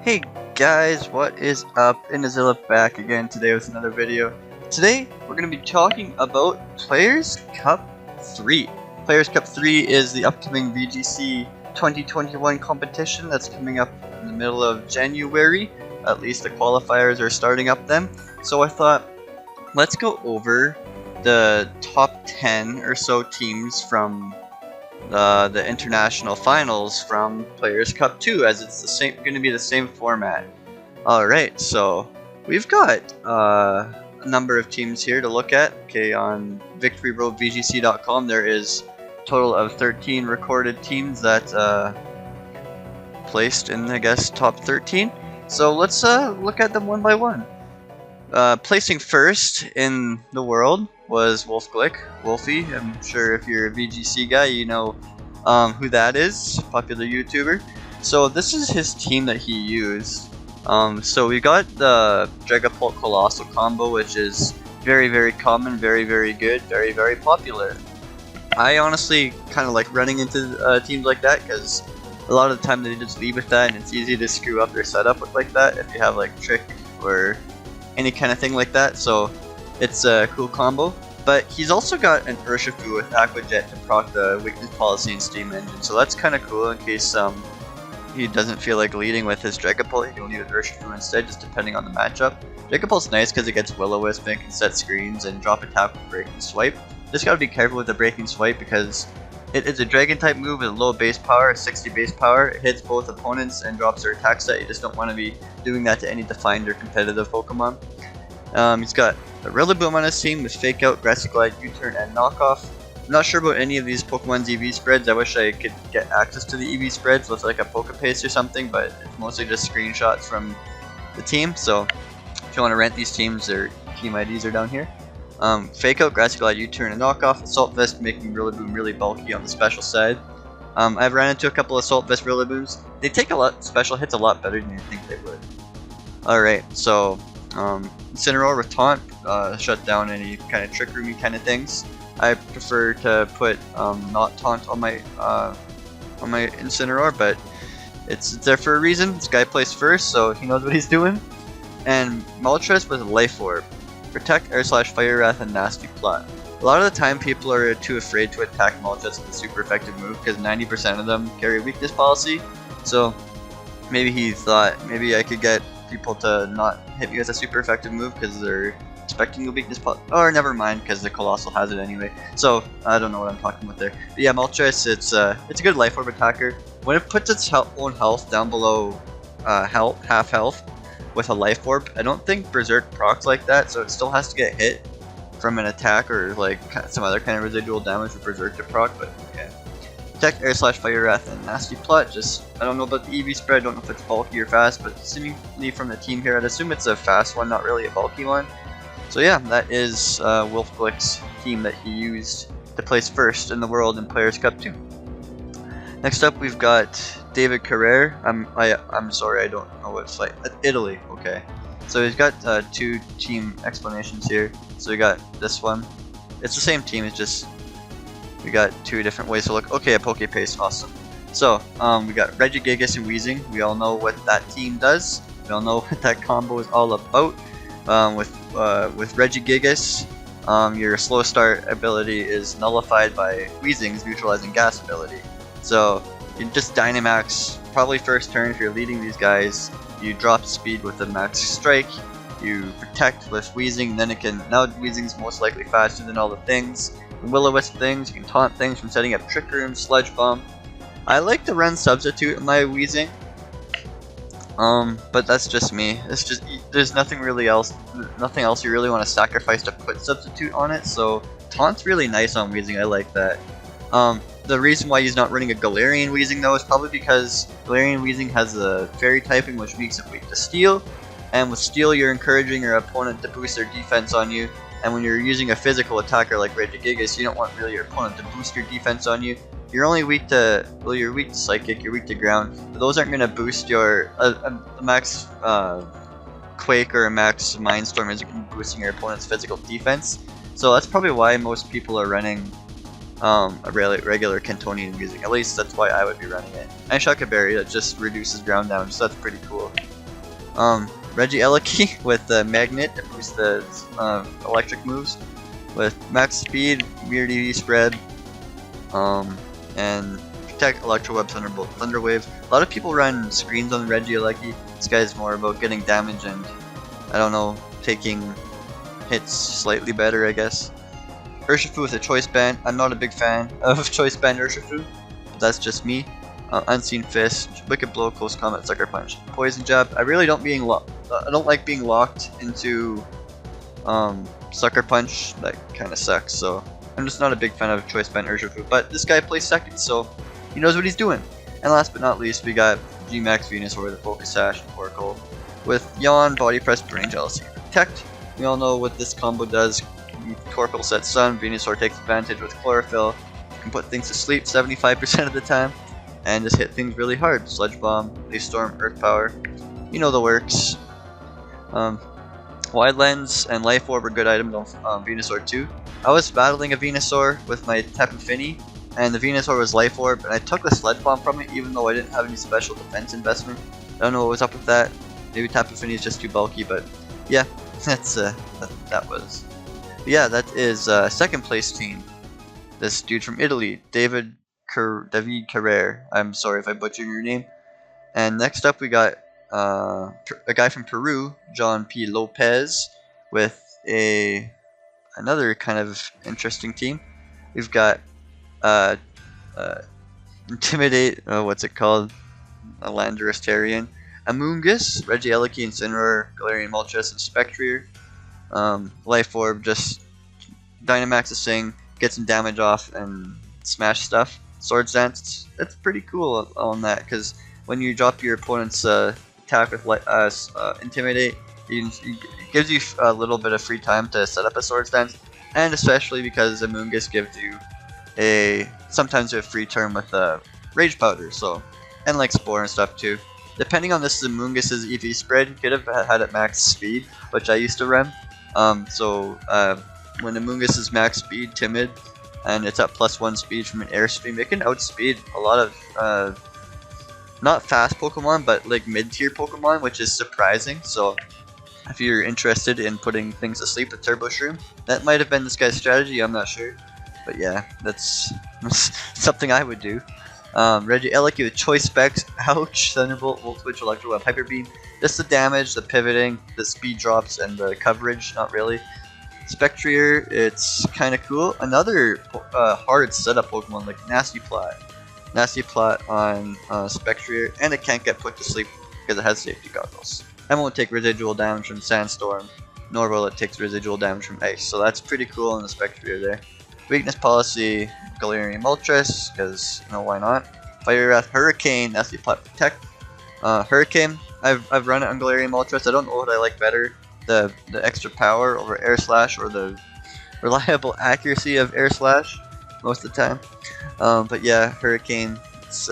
Hey guys, what is up? Inazilla back again today with another video. Today we're going to be talking about Players Cup 3. Players Cup 3 is the upcoming VGC 2021 competition that's coming up in the middle of January. At least the qualifiers are starting up then. So I thought, let's go over the top 10 or so teams from the international finals from Players Cup 2, as it's going to be the same format. Alright, so we've got a number of teams here to look at. Okay, on victoryroadvgc.com there is a total of 13 recorded teams that placed in, I guess, top 13. So let's look at them one by one. Placing first in the world was WolfGlick, Wolfie. I'm sure if you're a VGC guy, you know who that is, popular YouTuber. So this is his team that he used. So we got the Dragapult Colossal combo, which is very common, very good, very popular. I honestly kind of like running into teams like that because a lot of the time they just lead with that, and it's easy to screw up their setup with like that if you have like Trick or any kind of thing like that. So it's a cool combo. But he's also got an Urshifu with Aqua Jet to proc the weakness policy and steam engine, so that's kind of cool in case he doesn't feel like leading with his Dragapult. He'll need an Urshifu instead, just depending on the matchup. Dragapult's nice because it gets Will-O-Wisp and can set screens and drop attack with Breaking Swipe. Just gotta be careful with the Breaking Swipe because it is a Dragon type move with low base power, 60 base power. It hits both opponents and drops their attack stat. You just don't want to be doing that to any defined or competitive Pokemon. He's got a Rillaboom on his team with Fake Out, Grassy Glide, U-Turn, and Knockoff. I'm not sure about any of these Pokemon's EV spreads. I wish I could get access to the EV spreads with like a Pokepaste or something, but it's mostly just screenshots from the team. So if you want to rent these teams, their team IDs are down here. Fake Out, Grassy Glide, U-Turn, and Knockoff. Assault Vest making Rillaboom really bulky on the special side. I've ran into a couple of Assault Vest Rillabooms. They take a lot special hits a lot better than you think they would. Alright, so Incineroar with Taunt, shut down any kind of Trick Roomy kind of things. I prefer to put not Taunt on my Incineroar, but it's there for a reason. This guy plays first, so he knows what he's doing. And Moltres with Life Orb, Protect, Air Slash, Fire Wrath, and Nasty Plot. A lot of the time people are too afraid to attack Moltres with a super effective move because 90% of them carry weakness policy. So maybe he thought maybe I could get people to not hit me with a super effective move because they're expecting the weakness policy. Or never mind, because the Colossal has it anyway. So I don't know what I'm talking about there. But yeah, Moltres, it's a good Life Orb attacker. When it puts its own health down below half health with a Life Orb, I don't think Berserk procs like that, so it still has to get hit from an attack or like some other kind of residual damage for Berserk to proc, but okay. Protect, Air Slash, Fire Wrath, and Nasty Plot. Just, I don't know about the EV spread, I don't know if it's bulky or fast, but seemingly from the team here, I'd assume it's a fast one, not really a bulky one. So yeah, that is WolfGlick's team that he used to place first in the world in Players Cup 2. Next up, we've got DavidCarr. I'm sorry, I don't know what it's like. Italy, okay. So he's got two team explanations here. So we got this one. It's the same team, it's just we got two different ways to look. Okay, a Pokepaste, awesome. So we got Regigigas and Weezing. We all know what that team does. We all know what that combo is all about. With Regigigas, your slow start ability is nullified by Weezing's neutralizing gas ability. So you just Dynamax, probably first turn if you're leading these guys. You drop speed with the Max Strike. You protect with Weezing, then it can. Now Weezing's most likely faster than all the things. Will-O-Wisp things, you can taunt things from setting up Trick Room, Sludge Bomb. I like to run Substitute in my Weezing. But that's just me. It's just there's nothing else you really want to sacrifice to put Substitute on it. So Taunt's really nice on Weezing. I like that. The reason why he's not running a Galarian Weezing though is probably because Galarian Weezing has a Fairy typing, which makes it weak to Steel. And with Steel, you're encouraging your opponent to boost their defense on you. And when you're using a physical attacker like Regigigas, you don't want really your opponent to boost your defense on you. You're only weak to, well, you're weak to Psychic, you're weak to Ground, but those aren't going to boost your, a max Quake or a max Mindstorm isn't boosting your opponent's physical defense. So that's probably why most people are running a regular Cantonian Weezing. At least that's why I would be running it. And Shuckaberry, that just reduces ground damage, so that's pretty cool. Regieleki with the magnet that boosts the electric moves with max speed, weird EV spread, and protect, Electro Web, Thunderbolt, Thunder Wave. A lot of people run screens on Regieleki. This guy's more about getting damage and, I don't know, taking hits slightly better, I guess. Urshifu with a Choice Band. I'm not a big fan of Choice Band Urshifu. That's just me. Unseen Fist, Wicked Blow, Close Combat, Sucker Punch, Poison Jab. I really don't I don't like being locked into Sucker Punch. That kind of sucks. So I'm just not a big fan of Choice Band Urshifu. But this guy plays second, so he knows what he's doing. And last but not least, we got G-Max Venusaur, the Focus Sash, and Oracle with Yawn, Body Press, Burning Jealousy, Protect. We all know what this combo does. Torpil sets Sun, Venusaur takes advantage with Chlorophyll. Can put things to sleep 75% of the time. And just hit things really hard. Sludge Bomb, Leaf Storm, Earth Power. You know the works. Wide Lens and Life Orb are good items on Venusaur too. I was battling a Venusaur with my Tapu Fini, and the Venusaur was Life Orb, and I took the Sludge Bomb from it even though I didn't have any special defense investment. I don't know what was up with that. Maybe Tapu Fini is just too bulky, but yeah, that's that was. But yeah, that is second place team. This dude from Italy, DavidCarr. I'm sorry if I butchered your name. And next up we got a guy from Peru, JohnPLopez, with another kind of interesting team. We've got Intimidate, what's it called? A Landorus Terrian, Amoonguss, Regieleki, Incineroar, Galarian Moltres, and Spectrier. Life Orb, just Dynamax is saying, get some damage off and smash stuff. Swords Dance, that's pretty cool on that, because when you drop your opponent's attack with Intimidate, it gives you a little bit of free time to set up a Swords Dance, and especially because Amoonguss gives you sometimes a free turn with Rage Powder, so, and like Spore and stuff too. Depending on this Amoonguss's EV spread, you could have had it max speed, which I used to run. When Amoonguss is max speed, Timid, and it's at +1 speed from an Airstream, it can outspeed a lot of not fast Pokemon, but like mid-tier Pokemon, which is surprising. So if you're interested in putting things to sleep with Turbo Shroom, that might have been this guy's strategy, I'm not sure. But yeah, that's something I would do. Regieleki with Choice Specs, ouch, Thunderbolt, Volt Switch, Electro Web, Hyper Beam. Just the damage, the pivoting, the speed drops, and the coverage, not really. Spectrier, it's kind of cool. Another hard setup Pokemon like Nasty Plot. Nasty Plot on Spectrier, and it can't get put to sleep because it has safety goggles. And won't take residual damage from Sandstorm, nor will it take residual damage from Ice. So that's pretty cool on the Spectrier there. Weakness Policy, Galarian Moltres, because, you know, why not? Fire Wrath, Hurricane, Nasty Plot, Protect. Hurricane, I've run it on Galarian Moltres. I don't know what I like better. The extra power over Air Slash, or the reliable accuracy of Air Slash most of the time. But yeah, Hurricane, it's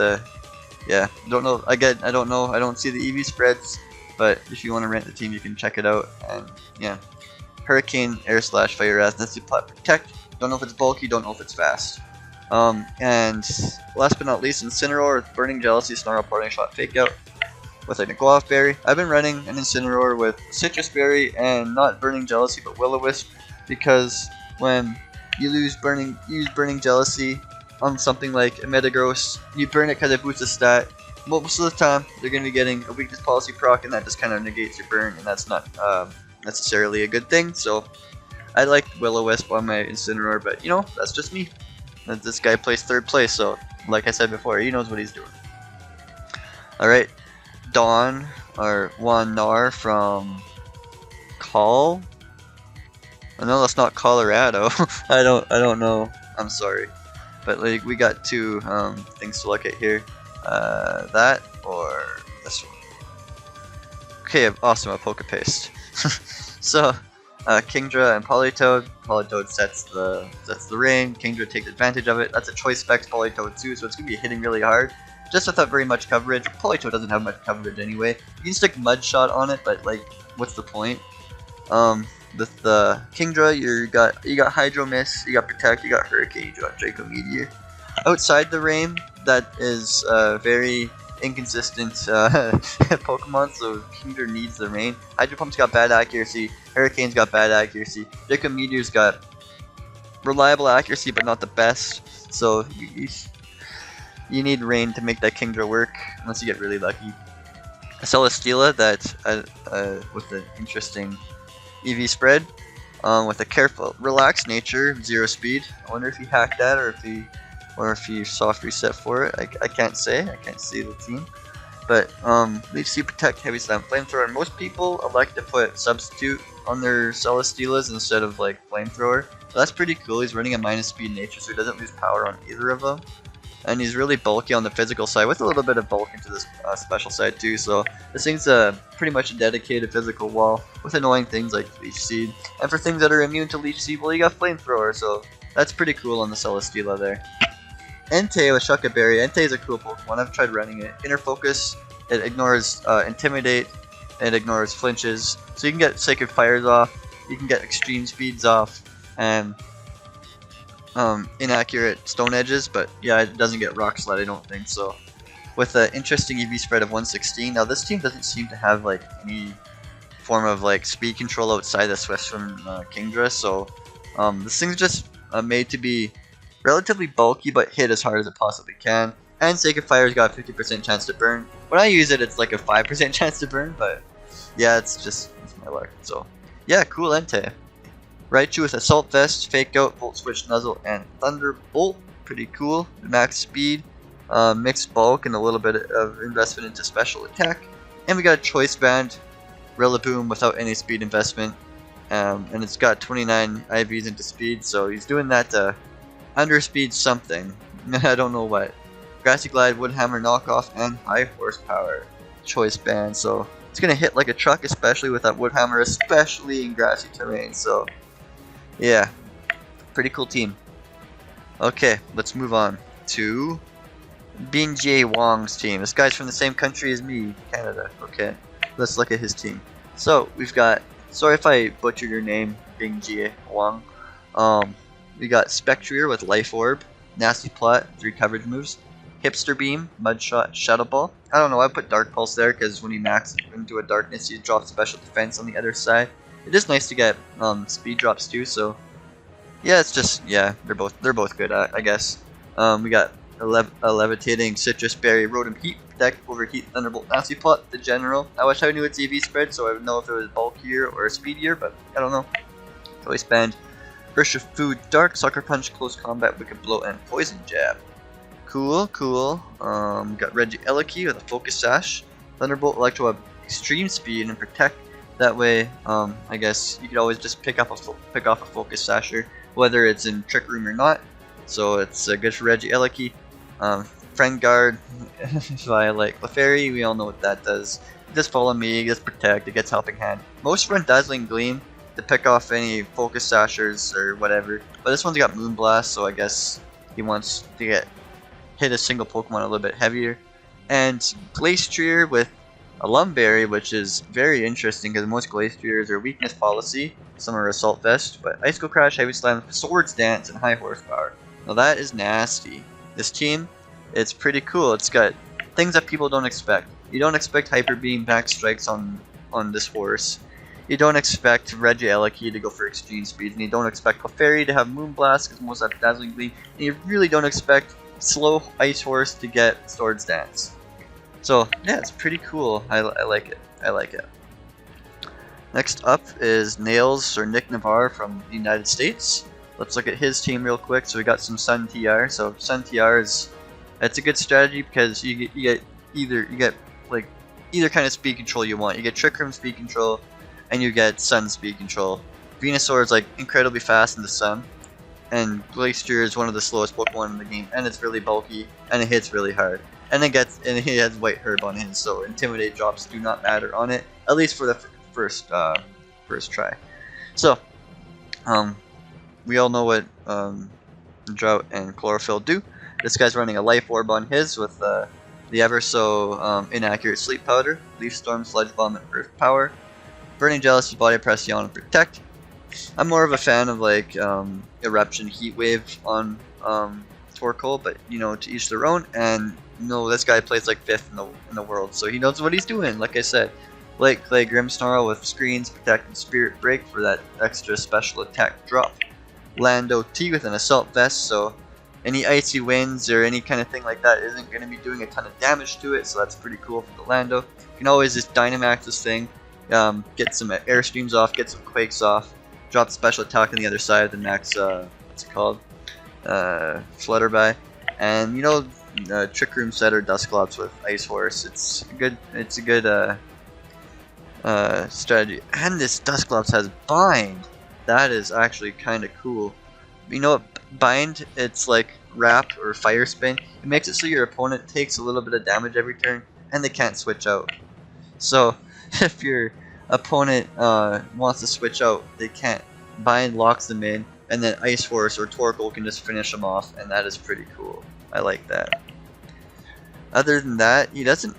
yeah, don't know, again, I don't know, I don't see the EV spreads, but if you want to rent the team, you can check it out. And yeah, Hurricane, Air Slash, Fire Wrath, Nasty Plot, Protect. Don't know if it's bulky, don't know if it's fast. And last but not least, Incineroar with Burning Jealousy, Snarl, Parting Shot, Fake Out with a Guava Berry. I've been running an Incineroar with Citrus Berry and not Burning Jealousy but Will-O-Wisp, because when you use Burning Jealousy on something like a Metagross, you burn it because it boosts a stat. Most of the time, they're going to be getting a Weakness Policy proc, and that just kind of negates your burn, and that's not necessarily a good thing. So I like Will-O-Wisp on my Incineroar, but you know, that's just me. This guy plays third place, so like I said before, he knows what he's doing. Alright, Dawn, or Nar from Oh no, that's not Colorado. I don't know. I'm sorry, but like we got two things to look at here. That or this one. Okay, awesome. A Poke Paste. So, Kingdra and Politoed. Politoed sets the rain. Kingdra takes advantage of it. That's a Choice Specs Politoed too, so it's gonna be hitting really hard, just without very much coverage. Politoed doesn't have much coverage anyway. You can stick Mud Shot on it, but like, what's the point? With the Kingdra, you got Hydro Mist, you got Protect, you got Hurricane, you got Draco Meteor. Outside the rain, that is very inconsistent Pokemon, so Kingdra needs the rain. Hydro Pump's got bad accuracy, Hurricane's got bad accuracy, Jacob Meteor's got reliable accuracy but not the best, so you need rain to make that Kingdra work, unless you get really lucky. A Celesteela that with an interesting EV spread, with a careful, relaxed nature, 0 speed. I wonder if he hacked that or if he soft reset for it. I can't say. I can't see the team. But Leaf Seed, Protect, Heavy Slam, Flamethrower. Most people elect to put Substitute on their Celesteelas instead of like Flamethrower. So that's pretty cool. He's running a minus speed nature, so he doesn't lose power on either of them. And he's really bulky on the physical side, with a little bit of bulk into the special side too. So this thing's pretty much a dedicated physical wall, with annoying things like Leech Seed. And for things that are immune to Leech Seed, well, you got Flamethrower, so that's pretty cool on the Celesteela there. Entei with Shucka Berry. Entei is a cool Pokemon. I've tried running it. Inner Focus, it ignores Intimidate, it ignores flinches. So you can get Sacred Fires off, you can get Extreme Speeds off, and inaccurate Stone Edges, but yeah, it doesn't get Rock Slide, I don't think so. With an interesting EV spread of 116. Now this team doesn't seem to have like any form of like speed control outside the Swift from Kingdra, so this thing's just made to be relatively bulky but hit as hard as it possibly can. And Sacred Fire's got a 50% chance to burn. When I use it, it's like a 5% chance to burn, but yeah, it's my luck. So yeah, cool Entei. Raichu with Assault Vest, Fake Out, Volt Switch, Nuzzle, and Thunderbolt. Pretty cool. Max speed, mixed bulk, and a little bit of investment into special attack. And we got a Choice Band, Rillaboom without any speed investment. And it's got 29 IVs into speed, so he's doing that to underspeed something. I don't know what. Grassy Glide, Woodhammer knockoff, and high horsepower Choice Band. So it's gonna hit like a truck, especially with that Woodhammer, especially in grassy terrain. So yeah, pretty cool team. Okay, let's move on to Bingjie Wong's team. This guy's from the same country as me, Canada. Okay, let's look at his team. So we've got, sorry if I butchered your name, Bingjie Wong. We got Spectrier with Life Orb, Nasty Plot, 3 coverage moves, Hipster Beam, Mudshot, Shadow Ball. I don't know, I put Dark Pulse there because when he maxes into a Darkness, he drops Special Defense on the other side. It is nice to get speed drops too, so yeah, it's just, yeah, they're both good, I guess. We got a Levitating Citrus Berry, Rotom Heat, Protect, Overheat, Thunderbolt, Nasty Plot, the General. I wish I knew its EV spread so I would know if it was bulkier or speedier, but I don't know. Choice Band, Burst of Food, Dark, Sucker Punch, Close Combat, Wicked Blow, and Poison Jab. Cool, cool. Got Regieleki with a Focus Sash, Thunderbolt, Electro, Extreme Speed, and Protect. That way, I guess you could always just pick off a Focus Sasher, whether it's in Trick Room or not. So it's good for Regieleki. Friend Guard, if I like Clefairy, we all know what that does. Just follow me, just Protect, it gets Helping Hand. Most run Dazzling Gleam to pick off any Focus Sashers or whatever. But this one's got Moonblast, so I guess he wants to hit a single Pokemon a little bit heavier. And Glastrier with a Lumberry, which is very interesting because most Glastriers are Weakness Policy, some are Assault Vest, but Icicle Crash, Heavy Slam, Swords Dance, and High Horsepower. Now that is nasty. This team, it's pretty cool. It's got things that people don't expect. You don't expect Hyper Beam back strikes on this horse. You don't expect Regieleki to go for extreme speeds, and you don't expect Clefairy to have Moonblast because most have Dazzling Gleam, and you really don't expect Slow Ice Horse to get Swords Dance. So yeah, it's pretty cool. I like it. I like it. Next up is Nails or Nick Navarre from the United States. Let's look at his team real quick. So we got some Sun TR. So Sun TR it's a good strategy because you get either kind of speed control you want. You get Trick Room speed control, and you get Sun speed control. Venusaur is like incredibly fast in the Sun, and Glacier is one of the slowest Pokemon in the game, and it's really bulky and it hits really hard. And he has White Herb on his, so Intimidate drops do not matter on it, at least for the first try. So, we all know what Drought and Chlorophyll do. This guy's running a Life Orb on his with the ever so inaccurate Sleep Powder, Leaf Storm, Sludge Bomb, and Earth Power. Burning Jealous, Body Press, Yawn, and Protect. I'm more of a fan of like Eruption, Heat Wave on Torkoal, but you know, to each their own. And you know, this guy plays like 5th in the world, so he knows what he's doing. Like I said, Blake play Grimmsnarl with Screens, Protect, and Spirit Break for that extra special attack drop. Lando T with an Assault Vest, so any icy winds or any kind of thing like that isn't going to be doing a ton of damage to it, so that's pretty cool for the Lando. You can always just Dynamax this thing, get some Airstreams off, get some Quakes off, drop special attack on the other side of the next, what's it called? Flutterby. And you know, Trick Room set or Dusclops with Ice Horse. It's a good strategy. And this Dusclops has Bind. That is actually kind of cool. You know what Bind? It's like Wrap or Fire Spin. It makes it so your opponent takes a little bit of damage every turn, and they can't switch out. So if your opponent wants to switch out, they can't. Bind locks them in, and then Ice Horse or Torkoal can just finish them off, and that is pretty cool. I like that. Other than that, he doesn't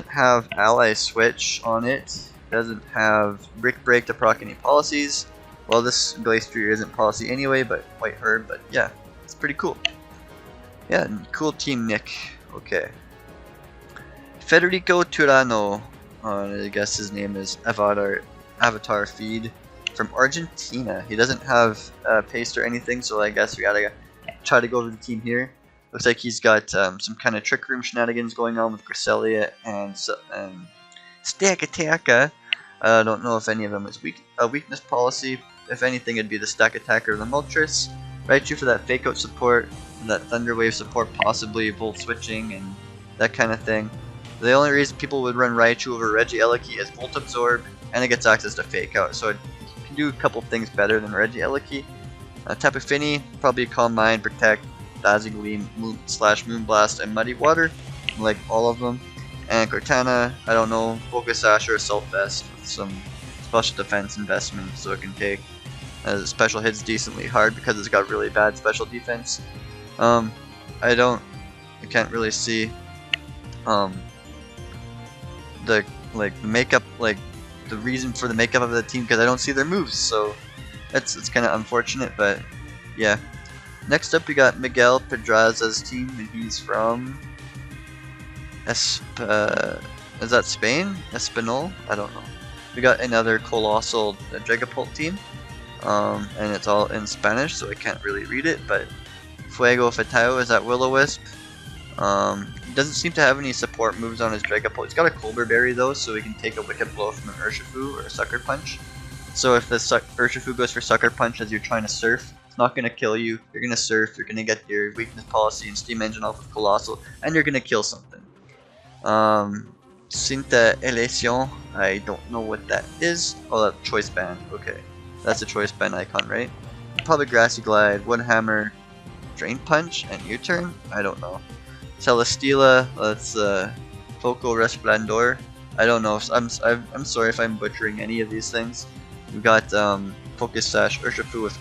have Ally Switch on it. He doesn't have Brick Break to proc any policies. Well, this Glacier isn't policy anyway, but White Herb, but yeah, it's pretty cool. Yeah, cool team Nick. Okay. Federico Turano, I guess his name is Avatar Feed, from Argentina. He doesn't have paste or anything, so I guess we gotta try to go to the team here. Looks like he's got some kind of Trick Room shenanigans going on with Cresselia and Stack Attacker. I don't know if any of them is weakness policy. If anything, it'd be the Stack Attacker or the Moltres. Raichu for that Fake Out support, that Thunder Wave support, possibly Volt Switching and that kind of thing. The only reason people would run Raichu over Regieleki is Volt Absorb, and it gets access to Fake Out, so it can do a couple things better than Regieleki. Tapu Fini, probably Calm Mind, Protect, Dazzling Gleam, Moonblast, and Muddy Water, like all of them. And Cortana, I don't know, Focus Sash or Assault Vest with some special defense investment, so it can take special hits decently hard because it's got really bad special defense. I can't really see the makeup, like the reason for the makeup of the team, because I don't see their moves, so it's kind of unfortunate. But yeah, next up we got Miguel Pedraza's team, and he's from is that Spain? Espinol? I don't know. We got another colossal Dragapult team, and it's all in Spanish, so I can't really read it. But Fuego Fatao is that Will-O-Wisp. He doesn't seem to have any support moves on his Dragapult. He's got a Colbur Berry though, so he can take a Wicked Blow from an Urshifu or a Sucker Punch. So if the Urshifu goes for Sucker Punch as you're trying to surf, it's not going to kill you. You're going to surf, you're going to get your weakness policy and Steam Engine off with Colossal, and you're going to kill something. Cinta Elección, I don't know what that is. Oh, that's Choice Band. Okay, that's a Choice Band icon, right? Probably Grassy Glide, Wood Hammer, Drain Punch, and U-Turn? I don't know. Celesteela, that's Foco Resplendor. I don't know. I'm sorry if I'm butchering any of these things. We got Focus Sash Urshifu with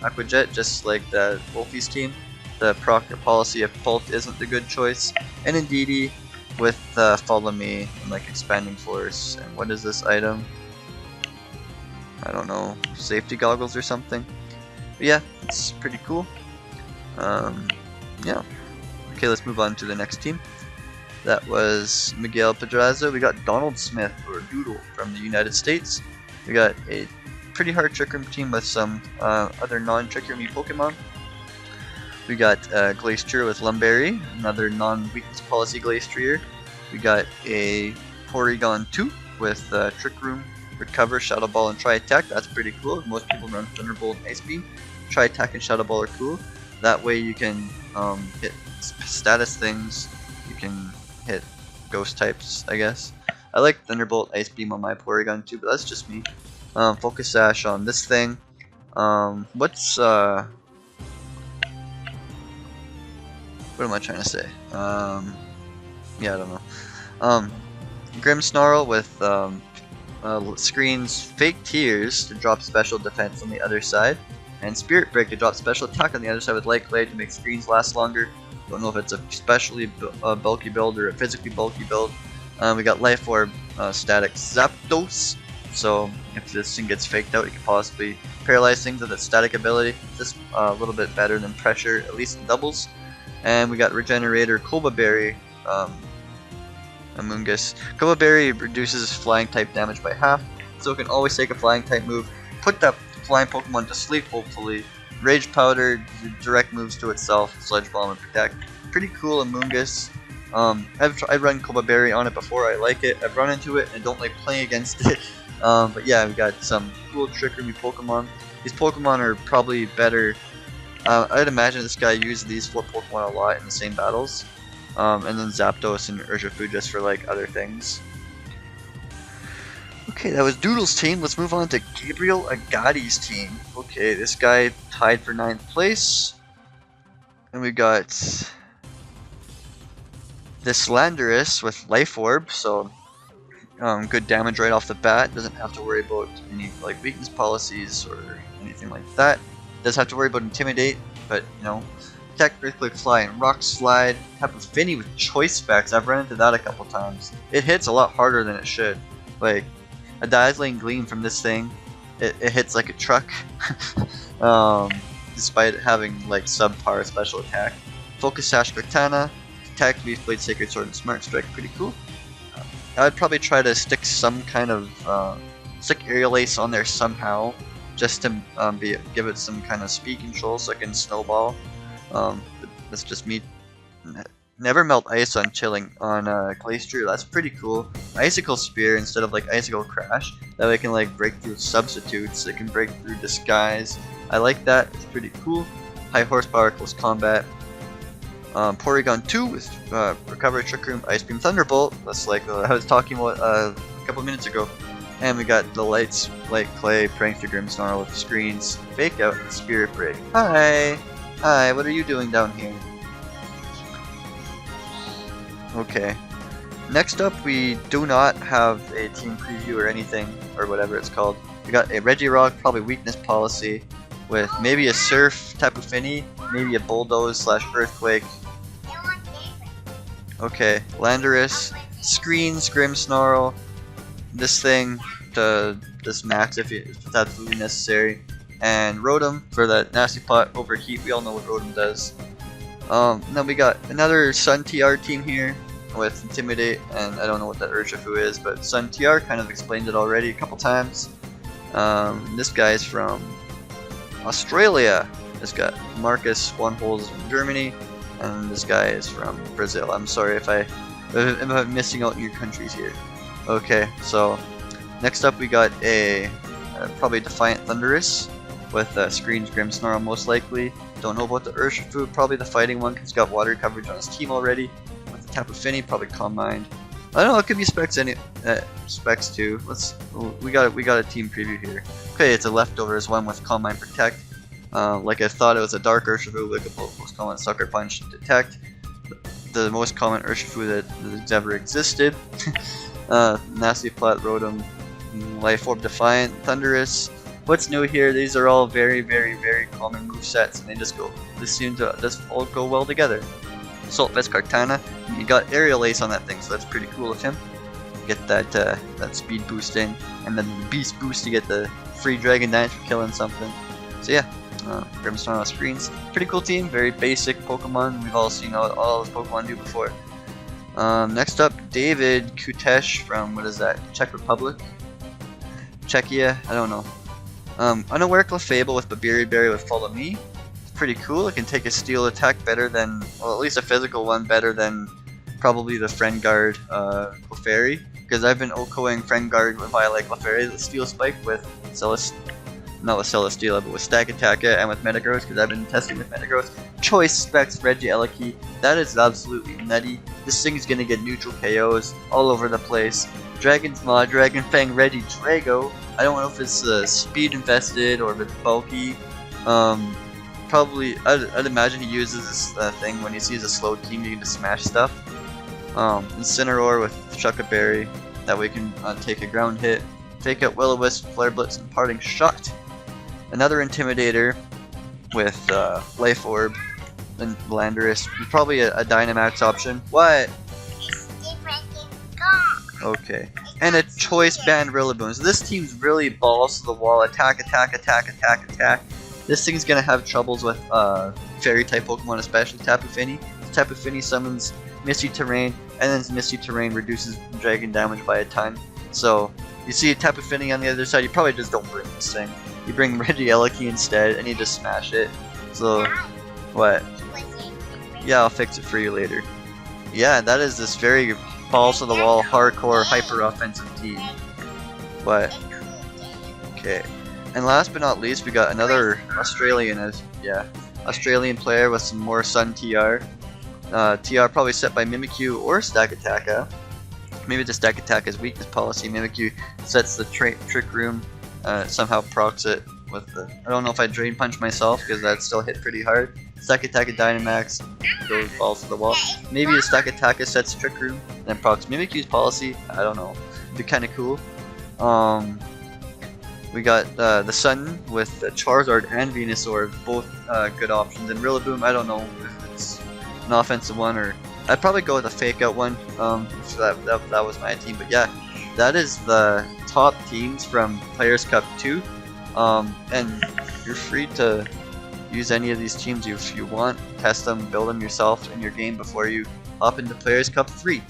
Aqua Jet, just like the Wolfie's team. The proc policy of Pult isn't the good choice. And Indeedee with Follow Me and like Expanding Force. And what is this item? I don't know. Safety Goggles or something. But yeah, it's pretty cool. Yeah. Okay, let's move on to the next team. That was Miguel Pedraza. We got Donald Smith, or Doodle, from the United States. We got a pretty hard Trick Room team with some other non-Trick Room Pokemon. We got Glacier with Lumberry, another non-weakness policy Glacier. We got a Porygon 2 with Trick Room, Recover, Shadow Ball, and Tri-Attack. That's pretty cool. Most people run Thunderbolt and Ice Beam. Tri-Attack and Shadow Ball are cool. That way you can hit status things. You can hit ghost types, I guess. I like Thunderbolt, Ice Beam on my Porygon too, but that's just me. Focus Sash on this thing. What am I trying to say? Yeah, I don't know. Grimmsnarl with Screens Fake Tears to drop special defense on the other side, and Spirit Break to drop special attack on the other side with Light Glade to make Screens last longer. Don't know if it's a especially bulky build or a physically bulky build. We got Life Orb, Static Zapdos. So if this thing gets faked out, you can possibly paralyze things with its static ability. Just a little bit better than Pressure, at least in doubles. And we got Regenerator, Cobra Berry, Amoonguss. Cobra Berry reduces flying type damage by half, so it can always take a flying type move. Put that flying Pokemon to sleep, hopefully. Rage Powder, direct moves to itself, Sludge Bomb and Protect. Pretty cool Amoonguss. I've run Cobra Berry on it before, I like it. I've run into it and don't like playing against it. But yeah, we got some cool Trick Room Pokemon. These Pokemon are probably better. I'd imagine this guy used these 4 Pokemon a lot in the same battles. And then Zapdos and Urshifu just for like other things. Okay, that was Doodle's team. Let's move on to Gabriel Agate's team. Okay, this guy tied for 9th place. And we got this Landorus with Life Orb, so good damage right off the bat. Doesn't have to worry about any like weakness policies or anything like that. Does have to worry about Intimidate, but you know, Attack, Earthquake, Fly, and Rock Slide. Tapu Fini with Choice Specs. I've run into that a couple times. It hits a lot harder than it should. Like a Dazzling Gleam from this thing, it hits like a truck, despite having like subpar special attack. Focus Sash, Cortana, Attack, Leaf Blade, Sacred Sword, and Smart Strike. Pretty cool. I'd probably try to stick some kind of stick Aerial Ace on there somehow, just to give it some kind of speed control so it can snowball. That's just me. Never melt ice on chilling on Glacier. That's pretty cool. Icicle Spear instead of like Icicle Crash. That way it can like break through substitutes. It can break through disguise. I like that. It's pretty cool. High horsepower, close combat. Porygon 2 with Recover, Trick Room, Ice Beam, Thunderbolt. That's like I was talking about a couple minutes ago. And we got the Light Clay, Prankster, Grimmsnarl with Screens, Fake Out, and Spirit Break. Hi! Hi, what are you doing down here? Okay. Next up, we do not have a team preview or anything, or whatever it's called. We got a Regirock, probably weakness policy, with maybe a Surf, Tapu Fini, maybe a Bulldoze / Earthquake. Okay, Landorus, Screens, Grimmsnarl, this thing to this max if it's absolutely necessary, and Rotom for that nasty pot overheat. We all know what Rotom does. Then we got another Sun TR team here with Intimidate, and I don't know what that Urshifu is, but Sun TR kind of explained it already a couple times. This guy's from Australia. This guy Marcus One-Holes from Germany, and this guy is from Brazil. I'm sorry if I'm missing out your countries here. Okay, so next up we got a probably Defiant Thundurus with Screens, Grimmsnarl most likely. Don't know about the Urshifu, probably the fighting one because he's got water coverage on his team already. With the Tapu Fini, probably Calm Mind. I don't know, it could be specs too. We got a team preview here. Okay, it's a leftovers one with Calm Mind, Protect. Like I thought it was a Dark Urshifu, like a most common Sucker Punch, Detect. The most common Urshifu that's ever existed. Nasty Plot, Rotom, Life Orb, Defiant, Thundurus. What's new here? These are all very, very, very common movesets, and they seem to just all go well together. Assault Vest, Kartana. You got Aerial Ace on that thing, so that's pretty cool of him. Get that speed boost in, and then the Beast boost to get the free Dragon Dance for killing something. So yeah, Grimmsnarl Screens. Pretty cool team, very basic Pokemon. We've all seen all those Pokemon do before. Next up, David Kutesh from, what is that, Czech Republic? Czechia? I don't know. Unaware Clefable with Babiri Berry with Follow Me. It's pretty cool. It can take a steel attack better than, well, at least a physical one better than probably the Friend Guard Clefairy. Because I've been OHKOing Friend Guard via like Clefairy, the Steel Spike with not with Celesteela, but with Stack Attack and with Metagross, because I've been testing with Metagross. Choice Specs, Regieleki. That is absolutely nutty. This thing's gonna get neutral KOs all over the place. Dragon's Maw, Dragon Fang, Regidrago. I don't know if it's speed invested or if it's bulky. Probably, I'd imagine he uses this thing when he sees a slow team, you can just smash stuff. Incineroar with Shucka Berry. That way you can take a ground hit. Fake Out Will-O-Wisp, Flare Blitz, and Parting Shot. Another Intimidator with Life Orb and Landorus. Probably a Dynamax option. What? Okay. And a Choice Band Rillaboom. So this team's really balls to the wall. Attack, attack, attack, attack, attack. This thing's gonna have troubles with Fairy type Pokemon, especially Tapu Fini. Tapu Fini summons Misty Terrain, and then Misty Terrain reduces dragon damage by a ton. So you see a Tapu Fini on the other side, you probably just don't bring this thing. You bring Regieleki instead, and you just smash it. So, what? Yeah, I'll fix it for you later. Yeah, that is this very balls to the wall, hardcore, hyper offensive team. But okay, and last but not least, we got another Australian Australian player with some more Sun TR. TR probably set by Mimikyu or Stakataka. Maybe the Stakataka's weakness policy. Mimikyu sets the Trick Room, somehow procs it with the. I don't know if I Drain Punch myself because that still hit pretty hard. Stakataka Dynamax goes balls to the wall. Maybe a Stakataka sets Trick Room and then procs Mimikyu's policy. I don't know. It'd be kind of cool. We got the Sun with Charizard and Venusaur, both good options. And Rillaboom, I don't know if it's an offensive one or I'd probably go with a fake out one. So that was my team. But yeah, that is the top teams from Players Cup 2. And you're free to use any of these teams if you want. Test them, build them yourself in your game before you hop into Players Cup 3.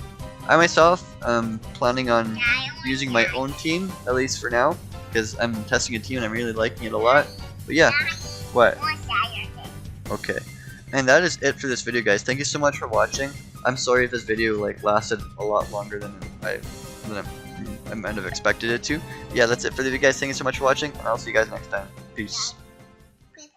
I myself am planning on using my own team, at least for now, because I'm testing a team and I'm really liking it a lot. But yeah, what? Okay. And that is it for this video, guys. Thank you so much for watching. I'm sorry if this video lasted a lot longer than I might have expected it to. Yeah, that's it for the video, guys. Thank you so much for watching, and I'll see you guys next time. Peace.